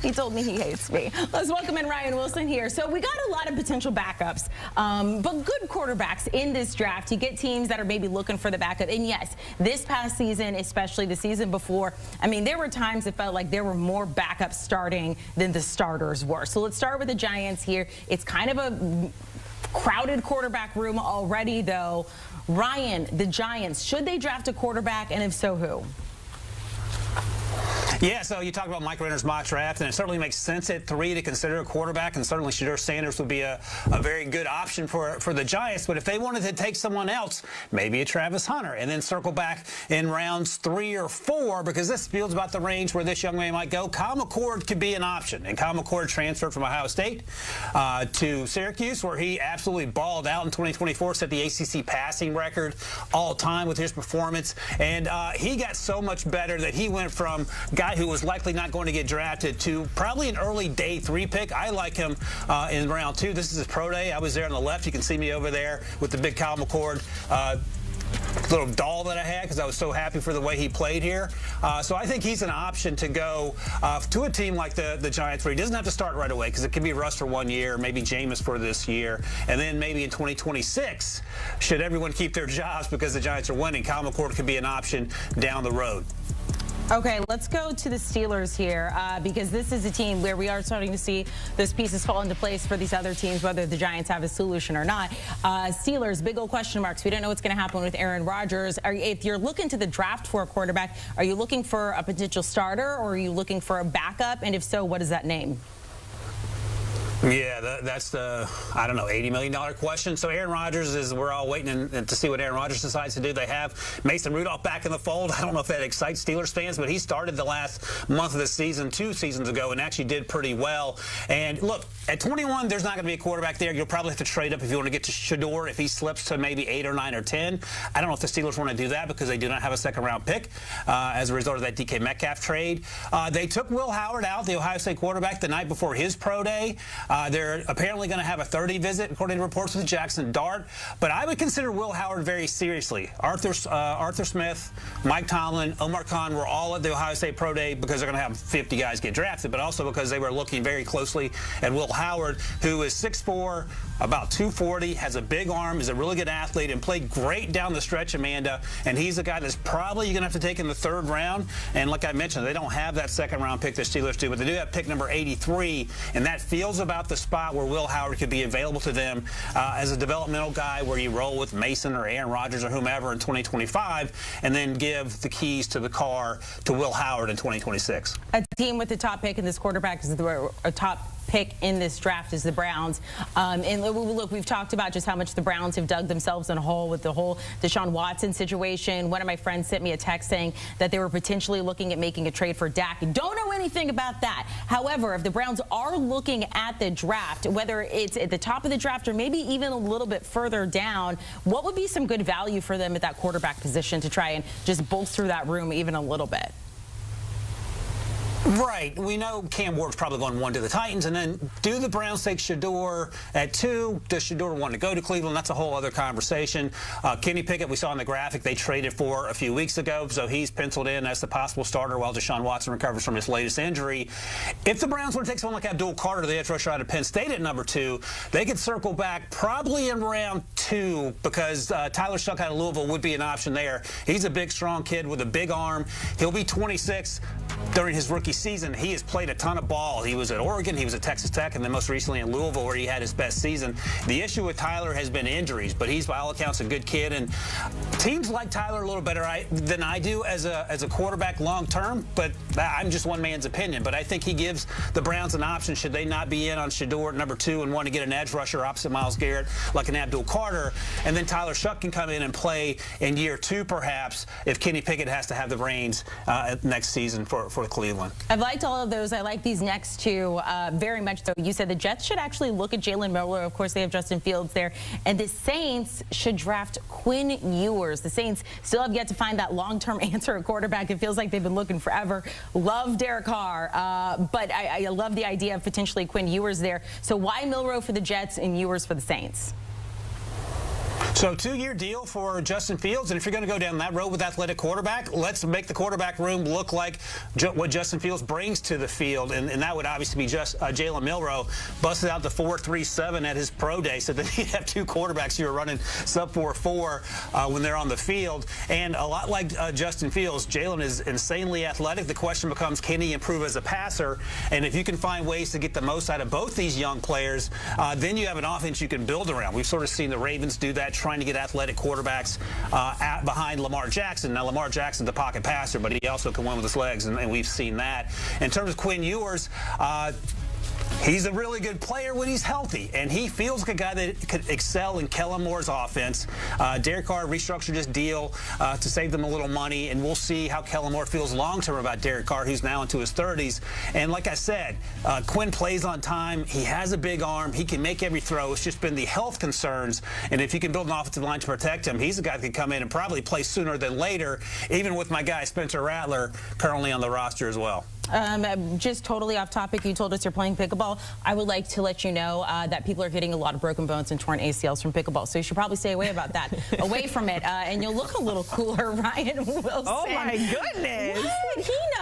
He told me he hates me. Let's welcome in Ryan Wilson here. So we got a lot of potential backups, but good quarterbacks in this draft. You get teams that are maybe looking for the backup. And yes, this past season, especially the season before, I mean, there were times it felt like there were more backups starting than the starters were. So let's start with the Giants here. It's kind of a crowded quarterback room already, though. Ryan, the Giants, should they draft a quarterback, and if so, who? Yeah, so you talk about Mike Renner's mock draft, and it certainly makes sense at 3 to consider a quarterback, and certainly Shedeur Sanders would be a very good option for the Giants. But if they wanted to take someone else, maybe a Travis Hunter, and then circle back in rounds 3 or 4, because this feels about the range where this young man might go. Kyle McCord could be an option, and Kyle McCord transferred from Ohio State to Syracuse, where he absolutely balled out in 2024, set the ACC passing record all time with his performance, and he got so much better that he went from guy who was likely not going to get drafted to probably an early day 3 pick. I like him in round 2. This is his pro day. I was there on the left. You can see me over there with the big Kyle McCord little doll that I had because I was so happy for the way he played here. So I think he's an option to go to a team like the Giants, where he doesn't have to start right away, because it could be Russ for 1 year, maybe Jameis for this year, and then maybe in 2026, should everyone keep their jobs because the Giants are winning, Kyle McCord could be an option down the road. Okay, let's go to the Steelers here, because this is a team where we are starting to see those pieces fall into place for these other teams, whether the Giants have a solution or not. Steelers, big old question marks. We don't know what's going to happen with Aaron Rodgers. If you're looking to the draft for a quarterback, are you looking for a potential starter, or are you looking for a backup? And if so, what is that name? Yeah, that's the, I don't know, $80 million question. So Aaron Rodgers is, we're all waiting to see what Aaron Rodgers decides to do. They have Mason Rudolph back in the fold. I don't know if that excites Steelers fans, but he started the last month of the season 2 seasons ago and actually did pretty well. And look, at 21, there's not going to be a quarterback there. You'll probably have to trade up if you want to get to Shedeur if he slips to maybe 8 or 9 or 10. I don't know if the Steelers want to do that because they do not have a second-round pick as a result of that DK Metcalf trade. They took Will Howard out, the Ohio State quarterback, the night before his pro day. They're apparently going to have a 30 visit, according to reports with Jackson Dart. But I would consider Will Howard very seriously. Arthur Smith, Mike Tomlin, Omar Khan were all at the Ohio State pro day because they're going to have 50 guys get drafted, but also because they were looking very closely at Will Howard, who is 6'4", about 240, has a big arm, is a really good athlete, and played great down the stretch, Amanda. And he's a guy that's probably going to have to take in the 3rd round. And like I mentioned, they don't have that second-round pick the Steelers do, but they do have pick number 83, and that feels about the spot where Will Howard could be available to them as a developmental guy, where you roll with Mason or Aaron Rodgers or whomever in 2025, and then give the keys to the car to Will Howard in 2026. A team with the top pick in this quarterback is a top pick in this draft is the Browns. And look, we've talked about just how much the Browns have dug themselves in a hole with the whole Deshaun Watson situation. One of my friends sent me a text saying that they were potentially looking at making a trade for Dak. Don't know anything about that. However, if the Browns are looking at the draft, whether it's at the top of the draft or maybe even a little bit further down, what would be some good value for them at that quarterback position to try and just bolster that room even a little bit? Right. We know Cam Ward's probably going 1 to the Titans, and then do the Browns take Shedeur at 2? Does Shedeur want to go to Cleveland? That's a whole other conversation. Kenny Pickett, we saw in the graphic, they traded for a few weeks ago, so he's penciled in as the possible starter while Deshaun Watson recovers from his latest injury. If the Browns want to take someone like Abdul Carter, the edge rusher out of Penn State at number 2, they could circle back probably in round 2, because Tyler Shough out of Louisville would be an option there. He's a big, strong kid with a big arm. He'll be 26 during his rookie season. He has played a ton of ball. He was at Oregon, he was at Texas Tech, and then most recently in Louisville, where he had his best season. The issue with Tyler has been injuries, but he's by all accounts a good kid, and teams like Tyler a little better than I do as a quarterback long term, but I'm just one man's opinion. But I think he gives the Browns an option should they not be in on Shedeur at number 2 and want to get an edge rusher opposite Myles Garrett like an Abdul Carter, and then Tyler Shough can come in and play in year 2 perhaps if Kenny Pickett has to have the reins next season for Cleveland. I've liked all of those. I like these next 2 very much, though. You said the Jets should actually look at Jalen Miller. Of course, they have Justin Fields there. And the Saints should draft Quinn Ewers. The Saints still have yet to find that long-term answer at quarterback. It feels like they've been looking forever. Love Derek Carr, but I love the idea of potentially Quinn Ewers there. So why Milroe for the Jets and Ewers for the Saints? So 2-year deal for Justin Fields, and if you're going to go down that road with athletic quarterback, let's make the quarterback room look like what Justin Fields brings to the field, and that would obviously be just Jalen Milroe busted out the 4.37 at his pro day, so then he'd have 2 quarterbacks who are running sub 4.4 when they're on the field. And a lot like Justin Fields, Jalen is insanely athletic. The question becomes, can he improve as a passer? And if you can find ways to get the most out of both these young players, then you have an offense you can build around. We've sort of seen the Ravens do that, trying to get athletic quarterbacks behind Lamar Jackson. Now, Lamar Jackson's a pocket passer, but he also can win with his legs, and we've seen that. In terms of Quinn Ewers, he's a really good player when he's healthy, and he feels like a guy that could excel in Kellen Moore's offense. Derek Carr restructured his deal to save them a little money, and we'll see how Kellen Moore feels long-term about Derek Carr, who's now into his 30s. And like I said, Quinn plays on time. He has a big arm. He can make every throw. It's just been the health concerns, and if you can build an offensive line to protect him, he's a guy that can come in and probably play sooner than later, even with my guy Spencer Rattler currently on the roster as well. Just totally off topic, you told us you're playing pickleball. I would like to let you know that people are getting a lot of broken bones and torn ACLs from pickleball, so you should probably stay away from it, and you'll look a little cooler, Ryan Wilson. Oh my goodness. What? He knows.